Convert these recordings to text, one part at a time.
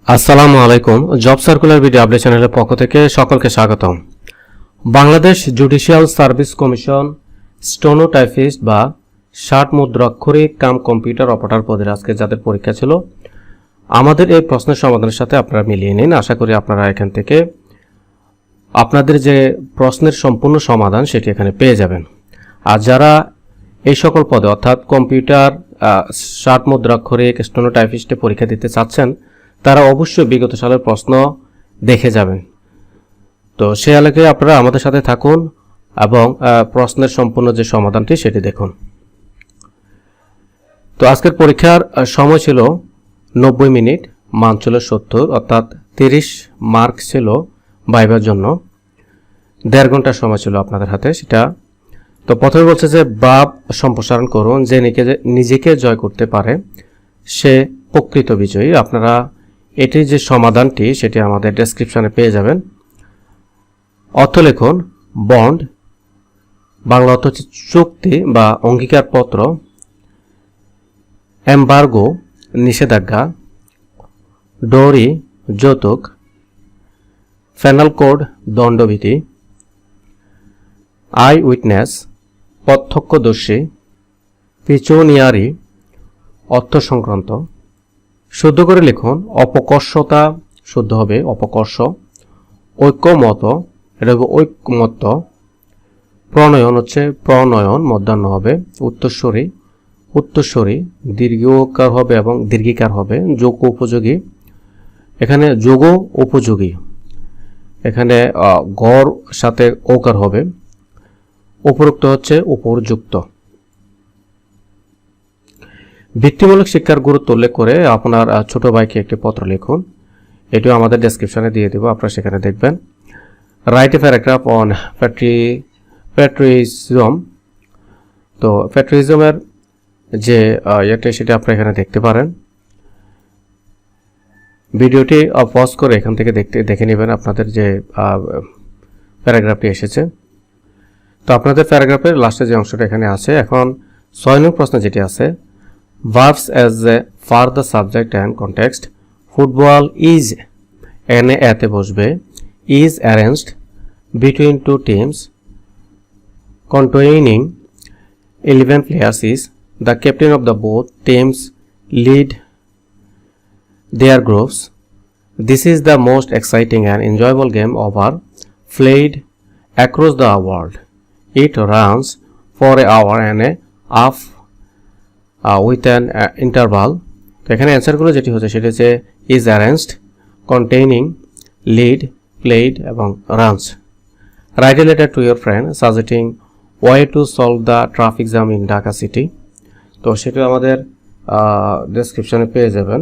আসসালামু আলাইকুম। Job circular video update চ্যানেলের পক্ষ থেকে সকলকে স্বাগতম। Bangladesh judicial service commission stenotypist বা ষাট মুদ্রাক্ষরিক কাম কম্পিউটার অপারেটর পদের আজকে যাদের পরীক্ষা ছিল, আমাদের এই প্রশ্নের সমাধানের সাথে আপনারা মিলিয়ে নিন। আশা করি আপনারা এখান থেকে আপনাদের যে প্রশ্নের সম্পূর্ণ সমাধান সেটি এখানে পেয়ে যাবেন। আর যারা এই সকল পদে অর্থাৎ কম্পিউটার, ষাট মুদ্রাক্ষরিক, স্টেনোটাইপিস্টে পরীক্ষা দিতে চাচ্ছেন, তারা অবশ্যই বিগত সালের প্রশ্ন দেখে যাবেন। তো সে আলোকে আপনারা আমাদের সাথে থাকুন এবং প্রশ্নের সম্পূর্ণ যে সমাধানটি সেটি দেখুন। তো আজকের পরীক্ষার সময় ছিল 90 মিনিট, মান ছিল 70, অর্থাৎ 30 মার্ক ছিল ভাইবার জন্য। 1.5 ঘন্টার সময় ছিল আপনাদের হাতে সেটা। তো প্রথমে বলছে যে ভাব সম্প্রসারণ করুন, যে নিজেকে জয় করতে পারে সে প্রকৃত বিজয়ী। আপনারা এটির যে সমাধানটি সেটি আমাদের ডেসক্রিপশনে পেয়ে যাবেন। অর্থ লিখুন বন্ড, বাংলা অর্থ হচ্ছে চুক্তি বা অঙ্গীকারপত্র। এমবার্গো নিষেধাজ্ঞা, ডোরি যৌতুক, পেনাল কোড দণ্ডবিধি, আই উইটনেস প্রত্যক্ষদর্শী, পিচুনিয়ারি অর্থ সংক্রান্ত। শুদ্ধ করে লিখুন অপকর্ষতা, শুদ্ধ হবে অপকর্ষ। ঐক্যমত, এটা হবে ঐক্যমত। প্রণয়ন হচ্ছে প্রণয়ন, মধ্যাহ্ন হবে। উত্তরস্বরী, উত্তরস্বরী দীর্ঘকার হবে এবং দীর্ঘিকার হবে। যোগ উপযোগী, এখানে যোগ উপযোগী, এখানে গড় সাথে ওকার হবে। উপরোক্ত হচ্ছে উপযুক্ত। বৃত্তিমূলক শিক্ষার গুরুত্ব উল্লেখ করে আপনার ছোট ভাইকে একটি পত্র লিখুন। এটিও আমাদের ডেসক্রিপশনে দিয়ে দেব, আপনারা সেখানে দেখবেন। Write a paragraph on patriotism. তো প্যাট্রিয়টিজমের যে ইয়েটা সেটা আপনারা এখানে দেখতে পারেন। ভিডিওটি পজ করে এখান থেকে দেখে নেবেন আপনাদের যে প্যারাগ্রাফটি এসেছে। তো আপনাদের প্যারাগ্রাফের লাস্টে যে অংশটা এখানে আছে। এখন 6 নং প্রশ্ন যেটি আছে, verbs as for the subject and context. Football is এতে বসবে, is arranged between two teams containing 11 players. Is the captain of the both teams lead their groups. This is the most exciting and enjoyable game ever played across the world. It runs for an hour and a half with an interval. তো এখানে অ্যান্সারগুলো যেটি হচ্ছে সেটা হচ্ছে is arranged, containing, lead, played এবং runs. Write a letter to your friend suggesting way to solve the traffic jam in Dhaka city. তো সেটা আমাদের ডেসক্রিপশনে পেয়ে যাবেন,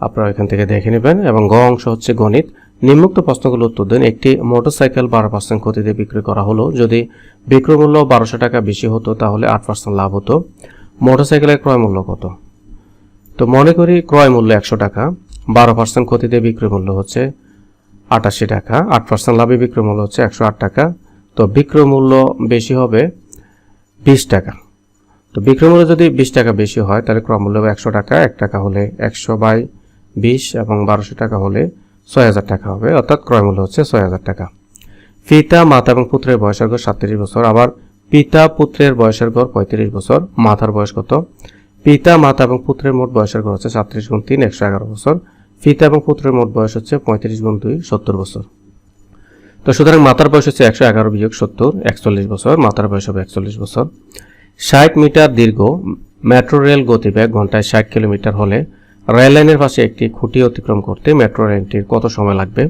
আপনারা এখান থেকে দেখে নেবেন। এবং গ অংশ হচ্ছে গণিত। নিম্নোক্ত প্রশ্নগুলো উত্তর দিন। একটি মোটরসাইকেল 12% ক্ষতিতে বিক্রি করা হলো। যদি বিক্রয় মূল্য 1200 টাকা বেশি হতো তাহলে 8% লাভ হতো। মোটরসাইকেলের ক্রয় মূল্য কত? তো মনে করি ক্রয় মূল্য 100 টাকা, 12% ক্ষতিতে বিক্রয় মূল্য হচ্ছে 88 টাকা, 8% লাভে বিক্রয় মূল্য হচ্ছে 108 টাকা। তো বিক্রয় মূল্য বেশি হবে 20 টাকা। তো বিক্রয় মূল্য যদি 20 টাকা বেশি হয় তাহলে ক্রয় মূল্য হবে 100 টাকা। 1 টাকা হলে 100/20 এবং 1200 টাকা হলে 6000 টাকা হবে, অর্থাৎ ক্রয় মূল্য হচ্ছে 6000 টাকা। পিতা, মাতা এবং পুত্রের বয়সের গড় 37 বছর। আবার পিতা পুত্রের বয়সের গড় 35 বছর। মাতার বয়স কত? পিতা, মাতা এবং পুত্রের মোট বয়সের গড় হচ্ছে 37 × 3 111 বছর। পিতা এবং পুত্রের মোট বয়স হচ্ছে 35 × 2 70 বছর। তো সুতরাং মাতার বয়স হচ্ছে 111 - 70 41 বছর। মাতার বয়স হবে 41 বছর। 60 মিটার দীর্ঘ মেট্রো রেল গতিবেগ ঘন্টায় 60 কিলোমিটার হলে রেল লাইনের পাশে একটি খুঁটি অতিক্রম করতে মেট্রো রেলটির কত সময় লাগবে?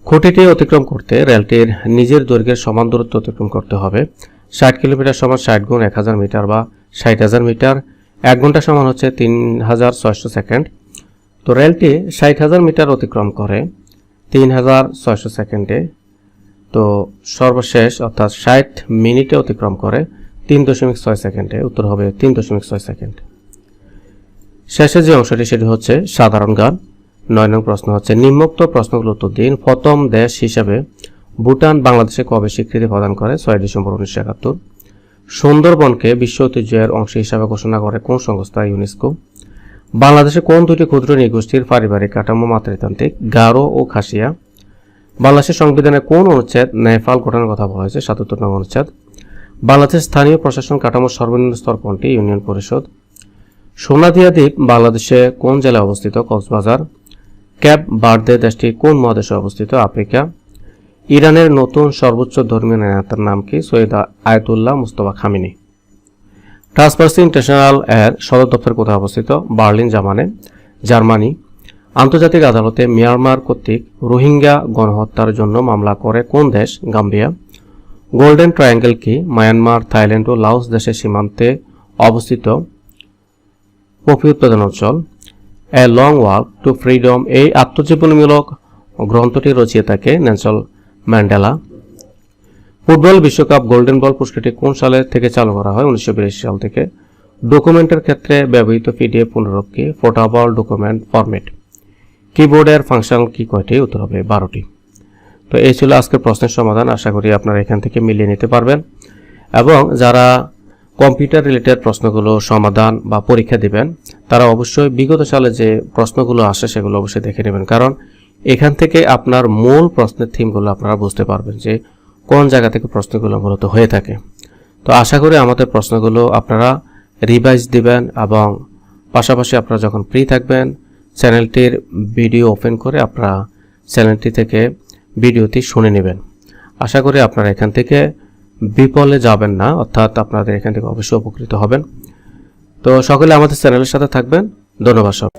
খুঁটিটি অতিক্রম করতে রেলটির নিজের দৈর্ঘ্যের সমান দূরত্ব অতিক্রম করতে হবে। 60 কিলোমিটার সমান 60 × 1000 মিটার বা 60,000 মিটার। 1 ঘন্টা সমান হচ্ছে 3600 সেকেন্ড। তো রেলটি 60,000 মিটার অতিক্রম করে 3600 সেকেন্ডে। তো সর্বশেষ অর্থাৎ 60 মিনিটে অতিক্রম করে 3.6 সেকেন্ডে। উত্তর হবে 3.6 সেকেন্ড। শেষে যে অংশটি সেটি হচ্ছে সাধারণ জ্ঞান। 9 নং প্রশ্ন হচ্ছে নিম্নোক্ত প্রশ্নগুলো উত্তর দিন। প্রথম দেশ হিসাবে ভুটান বাংলাদেশে কবে স্বীকৃতি প্রদান করে? 6 ডিসেম্বর 1971। সুন্দরবনকে বিশ্ব ঐতিহ্যের অংশ হিসাবে ঘোষণা করে কোন সংস্থা? ইউনেস্কো। বাংলাদেশে কোন দুটি ক্ষুদ্র নৃগোষ্ঠীর পারিবারিক কাঠামো মাতৃতান্ত্রিক, গারো ও খাসিয়া? বাংলাদেশের সংবিধানে কোন অনুচ্ছেদ নেপাল গঠনের কথা বলা হয়েছে? ৭৭ নং অনুচ্ছেদ। বাংলাদেশের স্থানীয় প্রশাসন কাঠামোর সর্বনিম্ন স্তর কোনটি? ইউনিয়ন পরিষদ। সোনাদিয়া দ্বীপ বাংলাদেশে কোন জেলায় অবস্থিত? কক্সবাজার। ক্যাপ বার্দে দেশটি কোন মহাদেশে অবস্থিত? আফ্রিকা। ইরানের নতুন সর্বোচ্চ ধর্মীয় নেতার নাম কি? Syed Ayatollah Mustafa Khamenei. Transparency international এর সদর দপ্তর কোথায় অবস্থিত? Berlin, Germany. আন্তর্জাতিক আদালতে মিয়ানমার কর্তৃক রোহিঙ্গা গণহত্যার জন্য মামলা করে কোন দেশ? গাম্বিয়া। গোল্ডেন ট্রায়াঙ্গেল কি? মায়ানমার, থাইল্যান্ড ও লাওস দেশের সীমান্তে অবস্থিত কফি উৎপাদন অঞ্চল। A long walk to freedom এই আত্মজীবনীমূলক গ্রন্থটি রচয়িতাকে? Nelson Mandela. ফুটবল বিশ্বকাপ গোল্ডেন বল পুরস্কারটি কোন সালে থেকে চালু করা হয়? 1982 সাল থেকে। ডকুমেন্টের ক্ষেত্রে ব্যবহৃত পিডিএফ পুনরূপ কি? Portable document format. কিবোর্ডের ফাংশন কি কয়টি? উত্তর হবে 12টি। তো এই ছিল আজকের প্রশ্নের সমাধান। আশা করি আপনারা এখান থেকে মিলিয়ে নিতে পারবেন এবং যারা কম্পিউটার রিলেটেড প্রশ্নগুলো সমাধান বা পরীক্ষা দিবেন তারা অবশ্যই বিগত সালে যে প্রশ্নগুলো আসে সেগুলো অবশ্যই দেখে নেবেন, কারণ এখান থেকে আপনার মূল প্রশ্নের থিমগুলো আপনারা বুঝতে পারবেন যে কোন জায়গা থেকে প্রশ্নগুলো মূলত হয়ে থাকে। তো আশা করি আমাদের প্রশ্নগুলো আপনারা রিভাইজ দিবেন এবং পাশাপাশি আপনারা যখন ফ্রি থাকবেন চ্যানেলটির ভিডিও ওপেন করে আপনারা চ্যানেলটি থেকে ভিডিওটি শুনে নেবেন। আশা করি আপনারা এখান থেকে বিফলে যাবেন না, অর্থাৎ আপনাদের এখান থেকে অবশ্যই উপকৃত হবেন। তো সকলে আমাদের চ্যানেলের সাথে থাকবেন। ধন্যবাদ সব।